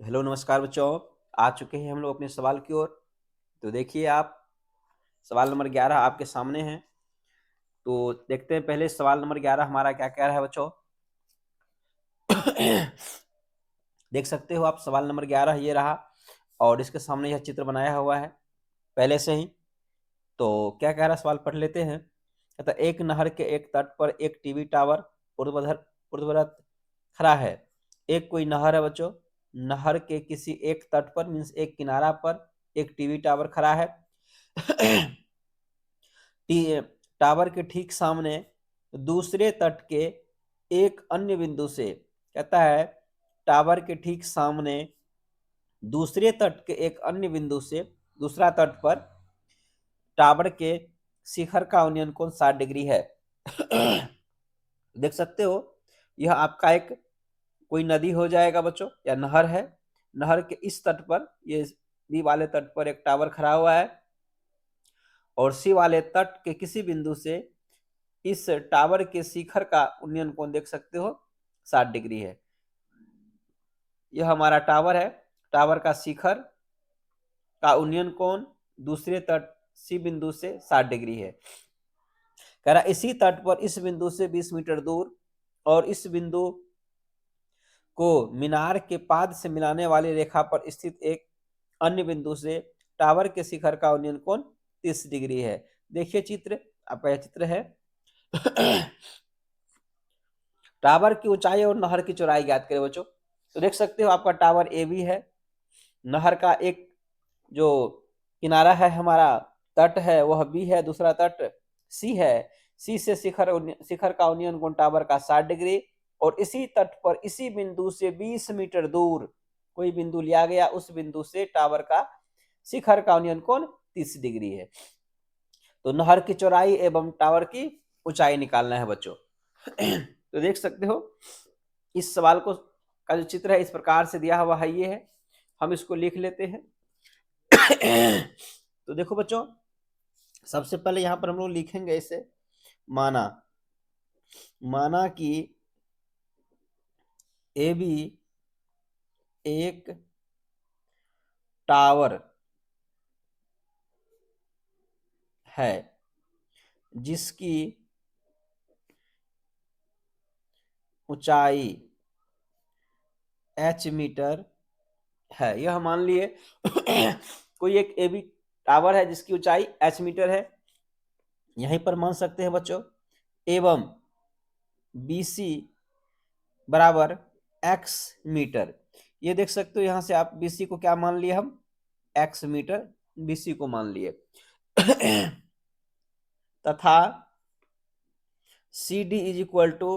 Hello नमस्कार बच्चों। आ चुके हैं हम लोग अपने सवाल की ओर। तो देखिए आप सवाल नंबर 11 आपके सामने है। तो देखते हैं पहले सवाल नंबर 11 हमारा क्या कह रहा है बच्चों। देख सकते हो आप सवाल नंबर 11 ये रहा और इसके सामने यह चित्र बनाया हुआ है पहले से ही। तो क्या कह रहा है सवाल पढ़ लेते हैं। कहता एक नहर के एक तट पर एक टीवी टावर ऊर्ध्वाधर खड़ा है। एक कोई नहर है बच्चों। नहर के किसी एक तट पर मीन्स एक किनारा पर एक टीवी टावर खड़ा है। टावर के ठीक सामने दूसरे तट के एक अन्य बिंदु से कहता है टावर के ठीक सामने दूसरे तट के एक अन्य बिंदु से दूसरा तट पर टावर के शिखर का उन्नयन कोण 60 डिग्री है। देख सकते हो यह आपका एक कोई नदी हो जाएगा बच्चों या नहर है। नहर के इस तट पर ये बी वाले तट पर एक टावर खड़ा हुआ है और सी वाले तट के किसी बिंदु से इस टावर के शिखर का उन्नयन कोण देख सकते हो 60 डिग्री है। यह हमारा टावर है। टावर का शिखर का उन्नयन कोण दूसरे तट सी बिंदु से 60 डिग्री है। कह रहा इसी तट पर इस बिंदु से 20 मीटर दूर और इस बिंदु को मीनार के पाद से मिलाने वाली रेखा पर स्थित एक अन्य बिंदु से टावर के शिखर का उन्नयन कोण 30 डिग्री है। देखिए चित्र आपका यह चित्र है। टावर की ऊंचाई और नहर की चौड़ाई ज्ञात करें बच्चों। तो देख सकते हो आपका टावर ए बी है। नहर का एक जो किनारा है हमारा तट है वह बी है, दूसरा तट सी है। सी से शिखर का उन्नयन कोण टावर का 60 डिग्री और इसी तट पर इसी बिंदु से 20 मीटर दूर कोई बिंदु लिया गया, उस बिंदु से टावर का शिखर का उन्नयन कोण 30 डिग्री है। तो नहर की चौड़ाई एवं टावर की ऊंचाई निकालना है बच्चों। तो देख सकते हो इस सवाल को का जो चित्र है इस प्रकार से दिया हुआ है, ये है। हम इसको लिख लेते हैं। तो देखो बच्चों सबसे पहले यहां पर हम लोग लिखेंगे इसे माना माना कि ए बी एक टावर है जिसकी ऊंचाई h मीटर है। यह मान लिए कोई एक ए बी टावर है जिसकी ऊंचाई h मीटर है, यहीं पर मान सकते हैं बच्चों। एवं बी सी बराबर x मीटर। ये देख सकते हो यहां से आप BC को क्या मान लिए, हम x मीटर BC को मान लिए। तथा CD is equal to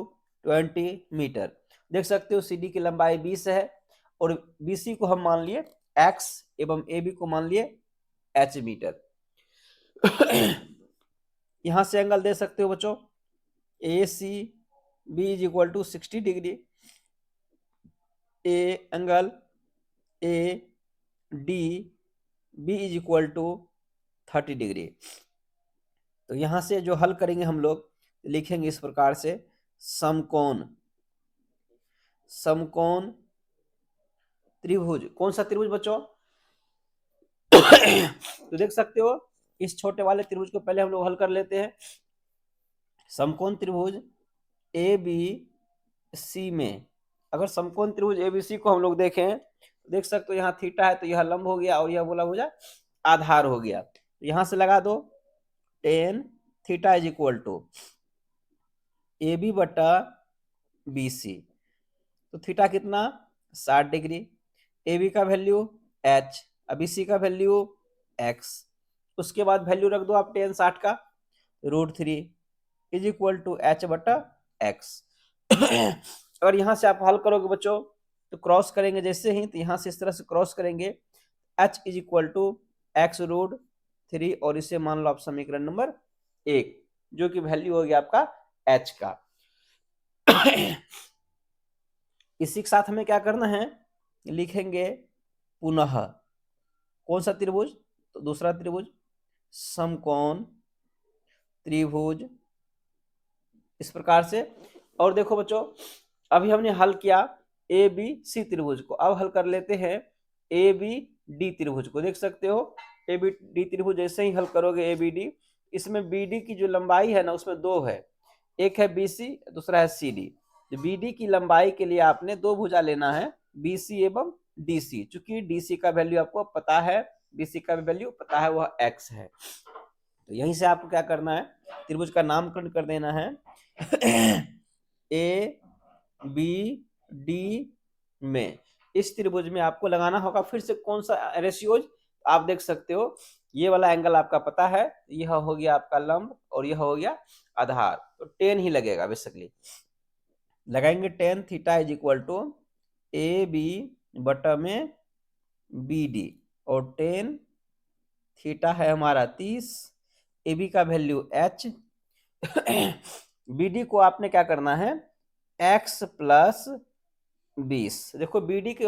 20 metre. देख सकते हो CD की लंबाई 20 है और BC को हम मान लिए x एवं AB को मान लिए h मीटर। यहां से एंगल दे सकते हो बच्चों ACB is equal to 60 degree. Angle ADB is equal to 30 degree. तो यहां से जो हल करेंगे हम लोग लिखेंगे इस प्रकार से समकोण समकोण त्रिभुज। कौन सा त्रिभुज बच्चों? तो देख सकते हो इस छोटे वाले त्रिभुज को पहले हम लोग हल कर लेते हैं। समकोण त्रिभुज ए बी सी में अगर समकोण त्रिभुज एबीसी को हम लोग देखें तो देख सकते हो यहाँ थीटा है तो यह लंब हो गया और यह बोला हो जाए आधार हो गया। तो यहां से लगा दो tan theta is equal to A B बटा बी सी। तो थीटा कितना 60 डिग्री। ए बी का वैल्यू h, बी सी का वैल्यू x। उसके बाद वैल्यू रख दो आप टेन 60 का √3 इज इक्वल टू h बटा x। अगर यहां से आप हल करोगे बच्चों तो क्रॉस करेंगे जैसे ही, तो यहां से इस तरह से क्रॉस करेंगे h is equal to x√3 और इसे मान लो आप समीकरण नंबर 1 जो कि वैल्यू हो गया आपका h का। इसी के साथ हमें क्या करना है लिखेंगे पुनः कौन सा त्रिभुज, तो दूसरा त्रिभुज समकोण त्रिभुज इस प्रकार से। और देखो बच्चों अभी हमने हल किया ए बी सी त्रिभुज को। अब हल कर लेते हैं ए बी डी त्रिभुज को। देख सकते हो ए बी डी त्रिभुज जैसे ही हल करोगे ए बी डी, इसमें बी डी की जो लंबाई है ना उसमें दो है, एक है बी सी, दूसरा है सी डी। बी डी की लंबाई के लिए आपने दो भुजा लेना है, बी सी एवं डी सी। चूंकि डी सी का वैल्यू आपको पता है, बी सी का वैल्यू पता है, वह एक्स है। तो यहीं से आपको क्या करना है, त्रिभुज का नामकरण कर देना है ए बी डी में। इस त्रिभुज में आपको लगाना होगा फिर से कौन सा रेशियोज, आप देख सकते हो ये वाला एंगल आपका पता है, यह हो गया आपका लंब और यह हो गया आधार, तो 10 ही लगेगा बेसिकली। लगाएंगे 10 theta is equal to A B बटा में बी डी, और 10 थीटा है हमारा 30, ए बी का वैल्यू h, बी डी को आपने क्या करना है x प्लस 20। देखो बी डी की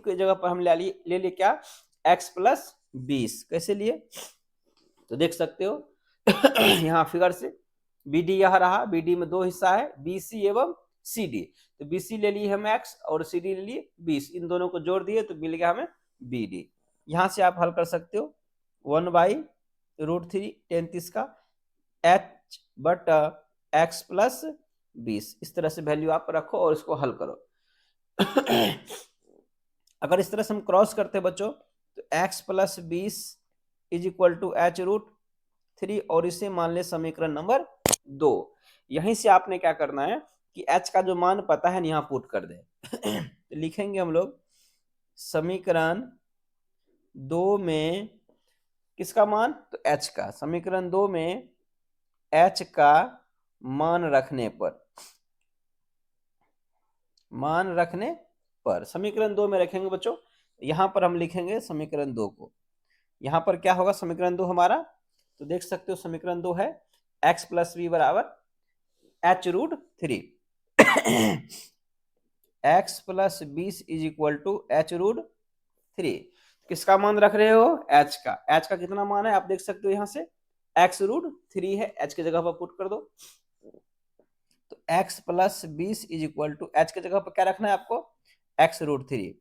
जगह पर हम ले लिए क्या, x प्लस 20। कैसे लिए तो देख सकते हो यहाँ फिगर से बी डी यह रहा, बी डी में दो हिस्सा है बी सी एवं सी डी। तो बी सी ले लिए हम x और सी डी ले लिए 20, इन दोनों को जोड़ दिए तो मिल गया हमें बी डी। यहाँ से आप हल कर सकते हो 1/√3 10 का h बटा x प्लस 20। इस तरह से वैल्यू आप रखो और इसको हल करो। अगर इस तरह से हम क्रॉस करते बच्चों तो x plus 20 is equal to h√3, और इसे मान ले समीकरण नंबर 2। यहीं से आपने क्या करना है कि h का जो मान पता है यहाँ पुट कर दे। तो लिखेंगे हम लोग समीकरण 2 में किसका मान, तो h का। समीकरण 2 में h का मान रखने पर समीकरण 2 में रखेंगे बच्चों। यहां पर हम लिखेंगे समीकरण 2 को, यहां पर क्या होगा समीकरण 2 हमारा, तो देख सकते हो समीकरण 2 है x प्लस बी बराबर h√3। x plus 20 is equal to h√3। किसका मान रख रहे हो, h का। h का कितना मान है आप देख सकते हो, यहां से x√3 है, h की जगह पर पुट कर दो। तो x plus 20 is equal to h की जगह पर क्या रखना है आपको, x√3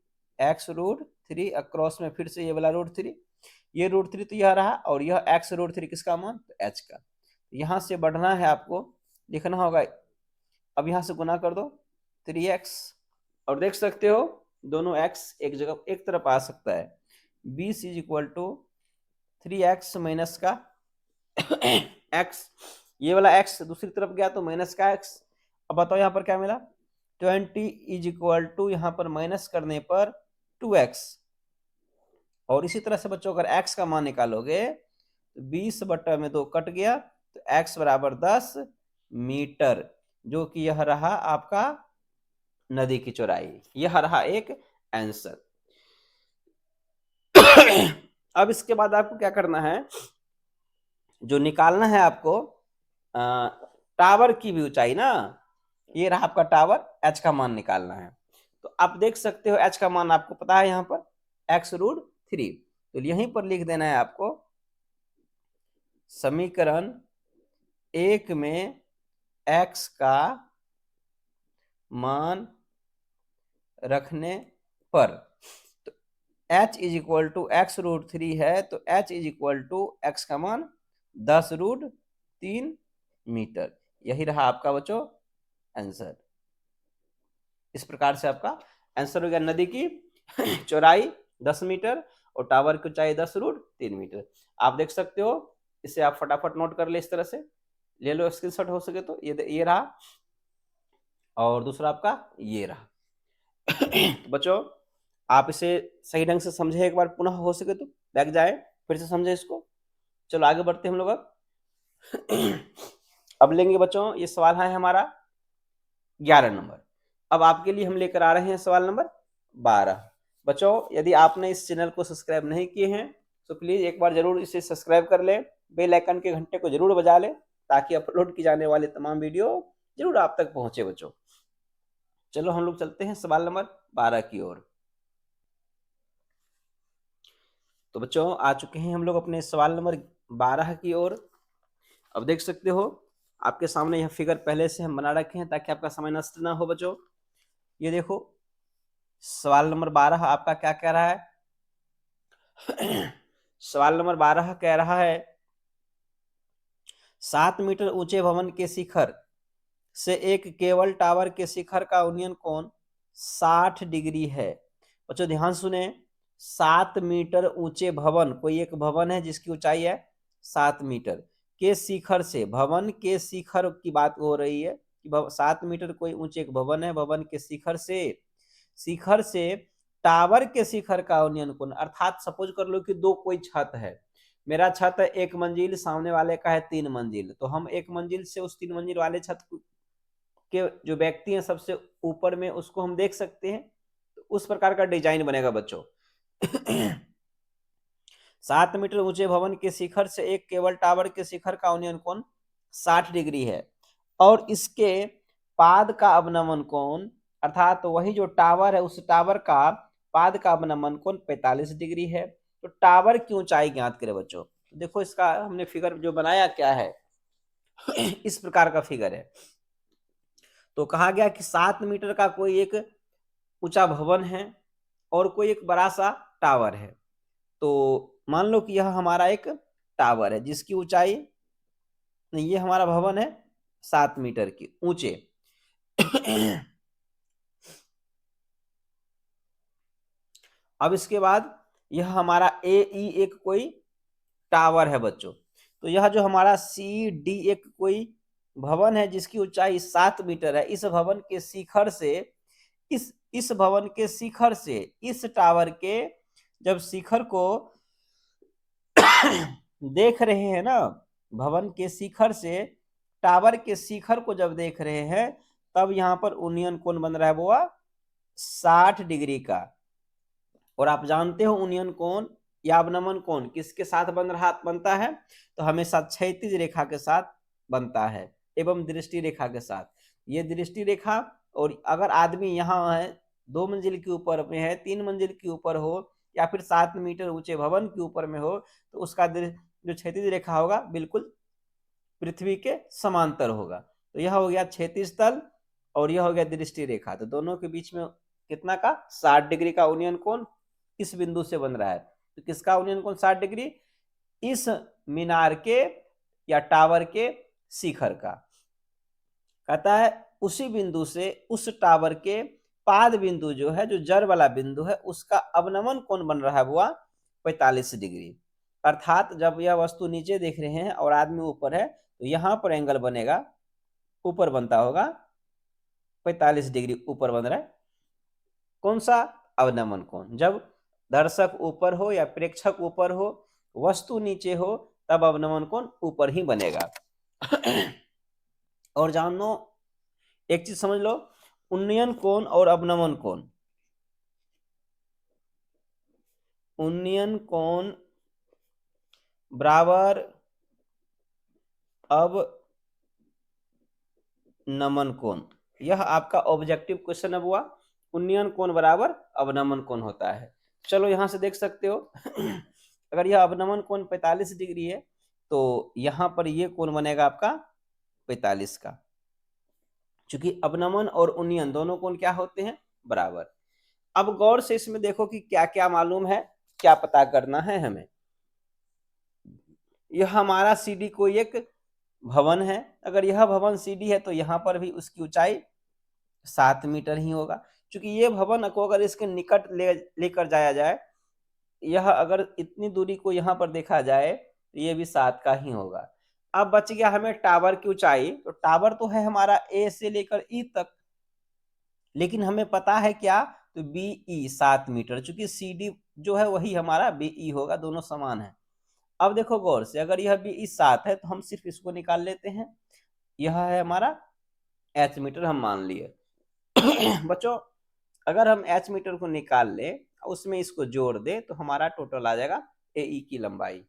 अक्रॉस में फिर से ये वाला √3, ये √3 तो यह रहा, और यह x√3 किसका मान, तो h का। यहां से बढ़ना है आपको, लिखना होगा, अब यहां से गुना कर दो 3x, और देख सकते हो दोनों x एक जगह एक तरफ आ सकता है। 20 is equal to 3x minus का x, ये वाला x दूसरी तरफ गया तो माइनस का x। अब बताओ यहाँ पर क्या मिला, 20 इज इक्वल टू यहाँ पर माइनस करने पर 2x, और इसी तरह से बच्चों अगर x का मान निकालोगे तो 20 बटा में 2 कट गया, तो x बराबर 10 मीटर, जो कि यह रहा आपका नदी की चौड़ाई। यह रहा एक आंसर। अब इसके बाद आपको क्या करना है, जो निकालना है आपको टावर की भी ऊंचाई ना, ये रहा आपका टावर, h का मान निकालना है। तो आप देख सकते हो h का मान आपको पता है यहाँ पर x√3, तो यहीं पर लिख देना है आपको समीकरण 1 में x का मान रखने पर, तो h is equal to x√3 है, तो h is equal to x का मान 10√3 मीटर। यही रहा आपका बच्चों आंसर। इस प्रकार से आपका आंसर हो गया, नदी की चौड़ाई 10 मीटर और टावर की ऊंचाई 10√3 मीटर। आप देख सकते हो, इसे आप फटाफट नोट कर ले, इस तरह से ले लो स्क्रीनशॉट हो सके तो। ये रहा, और दूसरा आपका ये रहा। तो बच्चों आप इसे सही ढंग से समझे, एक बार पुनः हो सके तो बैक जाए फिर से समझे इसको। चलो आगे बढ़ते हम लोग। अब लेंगे बच्चों, ये सवाल है हमारा 11 नंबर। अब आपके लिए हम लेकर आ रहे हैं सवाल नंबर 12। बच्चों यदि आपने इस चैनल को सब्सक्राइब नहीं किए हैं तो प्लीज एक बार जरूर इसे सब्सक्राइब कर ले, बेल आइकन के घंटे को जरूर बजा ले, ताकि अपलोड की जाने वाले तमाम वीडियो जरूर आप तक पहुंचे बच्चों। चलो हम लोग चलते हैं सवाल नंबर 12 की ओर। तो बच्चों आ चुके हैं हम लोग अपने सवाल नंबर 12 की ओर। अब देख सकते हो आपके सामने यह फिगर पहले से हम बना रखे हैं ताकि आपका समय नष्ट ना हो बच्चों। ये देखो सवाल नंबर 12 आपका क्या कह रहा है? सवाल नंबर 12 कह रहा है 7 मीटर ऊंचे भवन के शिखर से एक केबल टावर के शिखर का उन्नयन कोण 60 डिग्री है। बच्चों ध्यान सुने, 7 मीटर ऊंचे भवन, कोई एक भवन है जिसकी ऊंचाई है 7 मीटर के शिखर से, भवन के शिखर की बात हो रही है कि 7 मीटर कोई ऊंचे एक भवन है, भवन के शिखर से टावर के शिखर का उन्नयन कोण, अर्थात सपोज कर लो कि दो कोई छत है, मेरा छत है 1 मंजिल, सामने वाले का है 3 मंजिल, तो हम 1 मंजिल से उस 3 मंजिल वाले छत के जो व्यक्ति हैं सबसे ऊपर में उसको हम देख सकते हैं, तो उस प्रकार का डिजाइन बनेगा बच्चों। 7 मीटर ऊंचे भवन के शिखर से एक केबल टावर के शिखर का उन्नयन कोण 60 डिग्री है और इसके पाद का अवनमन कोण, अर्थात तो वही जो टावर है उस टावर का पाद का अवनमन कोण 45 डिग्री है। तो टावर की ऊंचाई ज्ञात करें बच्चों। देखो इसका हमने फिगर जो बनाया क्या है, इस प्रकार का फिगर है। तो कहा गया कि 7 मीटर का कोई एक ऊंचा भवन है और कोई एक बड़ा सा टावर है। तो मान लो कि यह हमारा एक टावर है जिसकी ऊंचाई, ये हमारा भवन है 7 मीटर की ऊंचे। अब इसके बाद यह हमारा AE एक कोई टावर है बच्चों। तो यह जो हमारा CD एक कोई भवन है जिसकी ऊंचाई 7 मीटर है, इस भवन के शिखर से इस भवन के शिखर से इस टावर के जब शिखर को देख रहे हैं ना, भवन के शिखर से टावर के शिखर को जब देख रहे हैं तब यहां पर उन्नयन कोण बन रहा है वो 60 डिग्री का। और आप जानते हो उन्नयन कोण या अवनमन कोण किसके साथ बनता है, तो हमेशा क्षैतिज रेखा के साथ बनता है एवं दृष्टि रेखा के साथ। ये दृष्टि रेखा, और अगर आदमी यहाँ है 2 मंजिल के ऊपर में है, 3 मंजिल के ऊपर हो या फिर 7 मीटर ऊंचे भवन के ऊपर में हो, तो उसका जो क्षैतिज रेखा होगा बिल्कुल पृथ्वी के समांतर होगा। तो यह हो गया क्षैतिज तल और यह हो गया दृष्टि रेखा। तो दोनों के बीच में कितना का 60 डिग्री का उन्नयन कोण इस बिंदु से बन रहा है। तो किसका उन्नयन कोण 60 डिग्री? इस मीनार के या टावर के शिखर का। कहता है उसी बिंदु से उस टावर के पाद बिंदु जो है, जो जड़ वाला बिंदु है, उसका अवनमन कोण बन रहा है वो 45 डिग्री। अर्थात जब यह वस्तु नीचे देख रहे हैं और आदमी ऊपर है तो यहां पर एंगल बनेगा, ऊपर बनता होगा 45 डिग्री ऊपर बन रहा है। कौन सा? अवनमन कोण। जब दर्शक ऊपर हो या प्रेक्षक ऊपर हो, वस्तु नीचे हो, तब अवनमन कोण ऊपर ही बनेगा। और जान लो एक चीज समझ लो, उन्नयन कोण और अवनमन कोण, उन्नयन कोण बराबर अवनमन कोण, यह आपका ऑब्जेक्टिव क्वेश्चन है हुआ। उन्नयन कोण बराबर अवनमन कोण होता है। चलो यहां से देख सकते हो अगर यह अवनमन कोण 45 डिग्री है तो यहां पर यह कोण बनेगा आपका 45 का, क्योंकि अवनमन और उन्नयन दोनों कोण क्या होते हैं? बराबर। अब गौर से इसमें देखो कि क्या क्या मालूम है, क्या पता करना है हमें। यह हमारा CD कोई एक भवन है, अगर यह भवन CD है तो यहां पर भी उसकी ऊंचाई 7 मीटर ही होगा, क्योंकि ये भवन को अगर इसके निकट लेकर जाया जाए, यह अगर इतनी दूरी को यहाँ पर देखा जाए तो ये भी 7 का ही होगा। अब बच गया हमें टावर की ऊंचाई। तो टावर तो है हमारा A से लेकर E तक, लेकिन हमें पता है क्या? तो BE 7 मीटर, चूंकि CD जो है वही हमारा BE होगा, दोनों समान है। अब देखो गौर से, अगर यह BE 7 है तो हम सिर्फ इसको निकाल लेते हैं, यह है हमारा H मीटर हम मान लिए। बच्चों अगर हम H मीटर को निकाल ले, उसमें इसको जोड़ दे, तो हमारा टोटल आ जाएगा AE की लंबाई।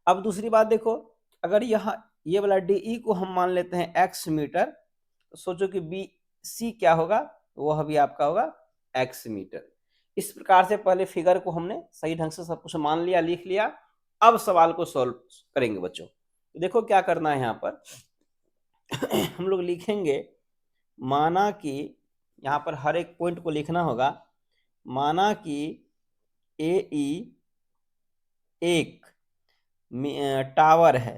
अब दूसरी बात देखो, अगर यह ये वाला DE को हम मान लेते हैं X मीटर, तो सोचो कि BC क्या होगा? वह भी आपका होगा X मीटर। इस प्रकार से पहले फिगर को हमने सही ढंग से सब कुछ मान लिया, लिख लिया। अब सवाल को सॉल्व करेंगे बच्चों। तो देखो क्या करना है यहाँ पर हम लोग लिखेंगे, माना कि यहाँ पर हर एक पॉइंट को लिखना होगा। माना कि ए ई एक टावर है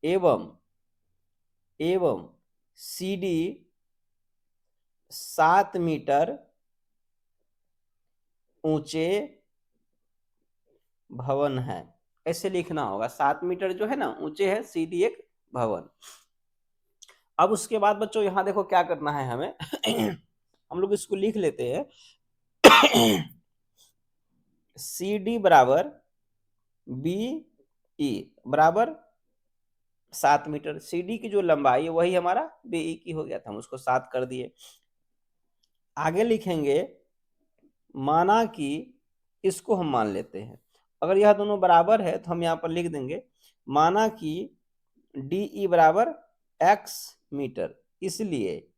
एवं सी डी 7 मीटर ऊंचे भवन है। ऐसे लिखना होगा, 7 मीटर जो है ना ऊंचे है सी डी एक भवन। अब उसके बाद बच्चों यहाँ देखो क्या करना है हमें हम लोग इसको लिख लेते हैं सी डी बराबर बी ई बराबर 7 मीटर। सी डी की जो लंबाई है वही हमारा बी ई की हो गया था, हम उसको 7 कर दिए। आगे लिखेंगे माना कि इसको हम मान लेते हैं, अगर यह दोनों बराबर है तो हम यहाँ पर लिख देंगे माना कि डी ई बराबर एक्स मीटर, इसलिए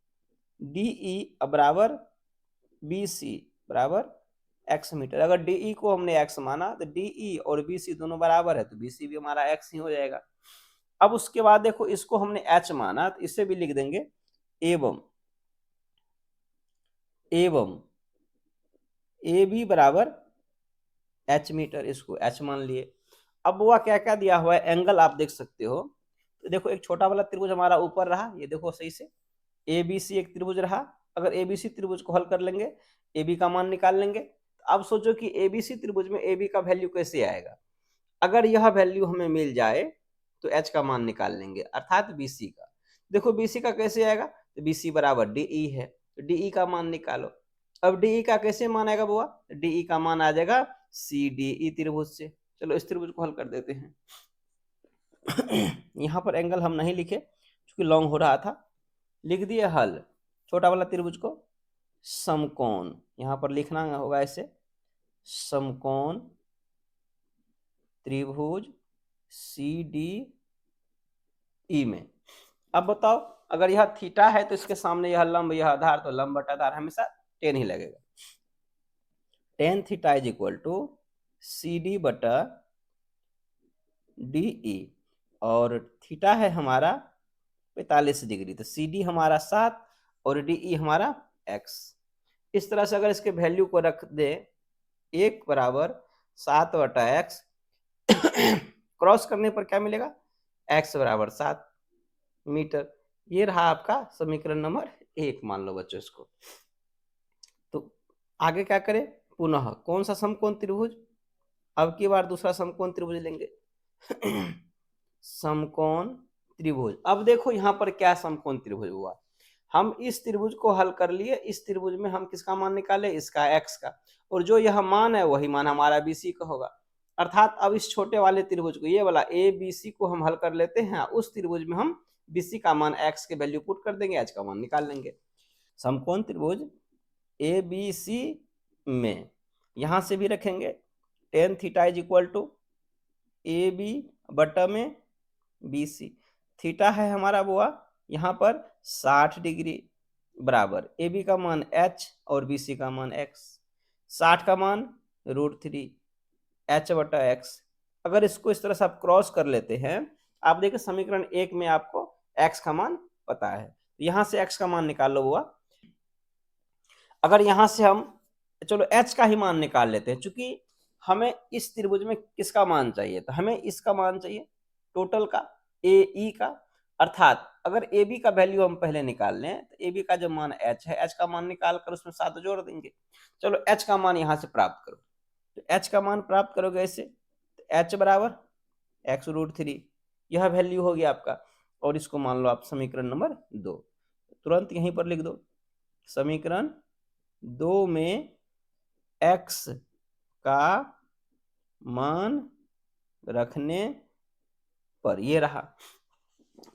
डी ई बराबर बी सी बराबर एक्स मीटर। अगर डी ई को हमने एक्स माना तो डी ई और बी सी दोनों बराबर है तो बी सी भी हमारा एक्स ही हो जाएगा। अब उसके बाद देखो इसको हमने एच माना तो इसे भी लिख देंगे एवं ए बी बराबर एच मीटर, इसको एच मान लिए। अब वह क्या क्या दिया हुआ है एंगल आप देख सकते हो। तो देखो एक छोटा वाला त्रिभुज हमारा ऊपर रहा, ये देखो सही से ए बी सी एक त्रिभुज रहा। अगर ए बी सी त्रिभुज को हल कर लेंगे, ए बी का मान निकाल लेंगे। तो अब सोचो कि ए बी सी त्रिभुज में ए बी का वैल्यू कैसे आएगा। अगर यह वैल्यू हमें मिल जाए तो एच का मान निकाल लेंगे, अर्थात बी सी का। देखो बी सी का कैसे आएगा, तो बी सी बराबर डी ई है, तो डी ई का मान निकालो। अब डी ई का कैसे मान आएगा बुआ, डी ई का मान आ जाएगा सी डी ई त्रिभुज से। चलो इस त्रिभुज को हल कर देते हैं यहाँ पर एंगल हम नहीं लिखे क्योंकि लॉन्ग हो रहा था, लिख दिए हल। छोटा वाला त्रिभुज को समकोण यहाँ पर लिखना होगा ऐसे, समकोण त्रिभुज सी डी ई में। अब बताओ अगर यह थीटा है तो इसके सामने यह लंब यह आधार, तो लंब बटा आधार हमेशा टेन ही लगेगा। Tan theta is equal to C D बटा डी ई, और थीटा है हमारा 45 डिग्री, तो सी डी हमारा 7 और डी ई हमारा x। इस तरह से अगर इसके वैल्यू को रख दे 1 बराबर 7 बटा एक्स क्रॉस करने पर क्या मिलेगा, x बराबर 7 मीटर। ये रहा आपका समीकरण नंबर 1 मान लो बच्चों इसको। तो आगे क्या करें, पुनः कौन सा समकोण त्रिभुज, अब की बार दूसरा समकोण त्रिभुज लेंगे समकोण त्रिभुज। अब देखो यहाँ पर क्या समकोण त्रिभुज हुआ, हम इस त्रिभुज को हल कर लिए। इस त्रिभुज में हम किसका मान निकाले, इसका x का, और जो यह मान है वही मान हमारा बी सी का होगा। अर्थात अब इस छोटे वाले त्रिभुज को, ये वाला ए बी सी को हम हल कर लेते हैं, उस त्रिभुज में हम बी सी का मान x के वैल्यू पुट कर देंगे, h का मान निकाल लेंगे। समकोण त्रिभुज ए बी सी में यहां से भी रखेंगे tan theta is equal to A B बटा में बी सी। थीटा है हमारा बुआ यहाँ पर 60 डिग्री बराबर ए बी का मान h और बी सी का मान x। 60 का मान √3 h बटा x। अगर इसको इस तरह से आप क्रॉस कर लेते हैं, आप देखिए समीकरण 1 में आपको x का मान पता है, यहां से x का मान निकाल लो बुआ। अगर यहां से हम चलो h का ही मान निकाल लेते हैं, चूंकि हमें इस त्रिभुज में किसका मान चाहिए, तो हमें इसका मान चाहिए टोटल का, ए ई का। अर्थात अगर ए बी का वैल्यू हम पहले निकाल लें तो ए बी का जो मान h है, h का मान निकाल कर उसमें 7 जोड़ देंगे। चलो h का मान यहां से प्राप्त करो, तो h का मान प्राप्त करोगे ऐसे, तो h बराबर x√3, यह वैल्यू हो गया आपका। और इसको मान लो आप समीकरण नंबर 2, तुरंत यहीं पर लिख दो। समीकरण 2 में x का मान रखने पर ये रहा।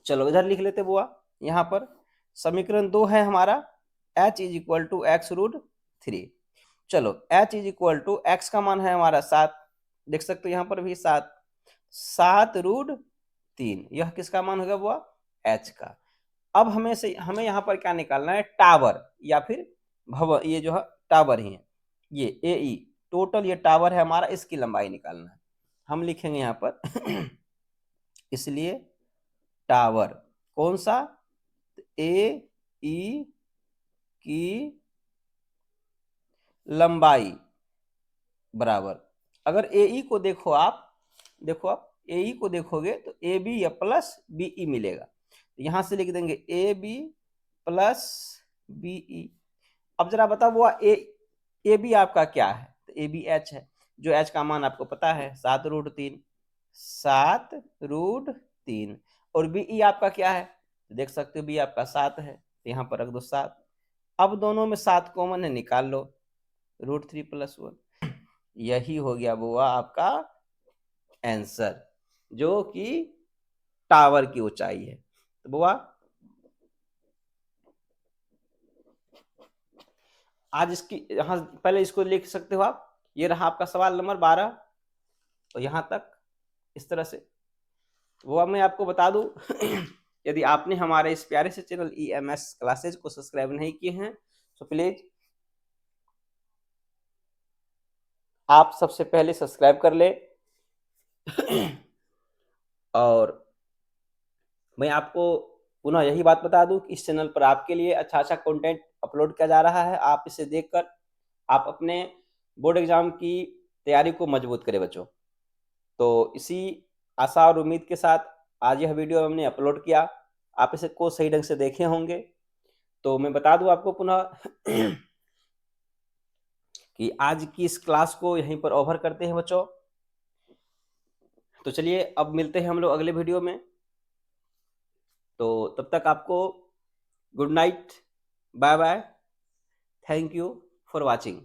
चलो इधर लिख लेते बुआ, यहां पर समीकरण 2 है हमारा h is equal to x√3। चलो h is equal to x का मान है हमारा 7, देख सकते हो यहाँ पर भी 7√3, यह किसका मान होगा बुआ, h का। अब हमें यहाँ पर क्या निकालना है, टावर या फिर भवन, ये जो है टावर ही है, ये ए ई टोटल ये टावर है हमारा, इसकी लंबाई निकालना है। हम लिखेंगे यहाँ पर इसलिए टावर कौन सा, ए ई की लंबाई बराबर, अगर ए ई को देखो आप ए ई को देखोगे तो ए बी या प्लस बी ई मिलेगा। यहां से लिख देंगे A B plus B E. अब जरा बताओ वो ए बी आपका क्या है, तो ए बी एच है, जो एच का मान आपको पता है 7√3, 7√3। और बी ई आपका क्या है, तो देख सकते हो बी आपका 7 है, तो यहाँ पर रख दो 7। अब दोनों में 7 कॉमन है, निकाल लो, √3 + 1। यही हो गया बुआ आपका आंसर, जो कि टावर की ऊंचाई है। तो बुआ आज इसकी यहां पहले इसको लिख सकते हो आप, ये रहा आपका सवाल नंबर 12, तो यहां तक इस तरह से। वो अब मैं आपको बता दूं यदि आपने हमारे इस प्यारे से चैनल EMS क्लासेज को सब्सक्राइब नहीं किए हैं तो प्लीज आप सबसे पहले सब्सक्राइब कर ले। और मैं आपको पुनः यही बात बता दूं कि इस चैनल पर आपके लिए अच्छा अच्छा कंटेंट अपलोड किया जा रहा है। आप इसे देखकर आप अपने बोर्ड एग्जाम की तैयारी को मजबूत करें बच्चों। तो इसी आशा और उम्मीद के साथ आज यह वीडियो हमने अपलोड किया, आप इसे को सही ढंग से देखे होंगे। तो मैं बता दूं आपको पुनः कि आज की इस क्लास को यहीं पर ओवर करते हैं बच्चों। तो चलिए अब मिलते हैं हम लोग अगले वीडियो में। तो तब तक आपको good night, bye bye, thank you for watching.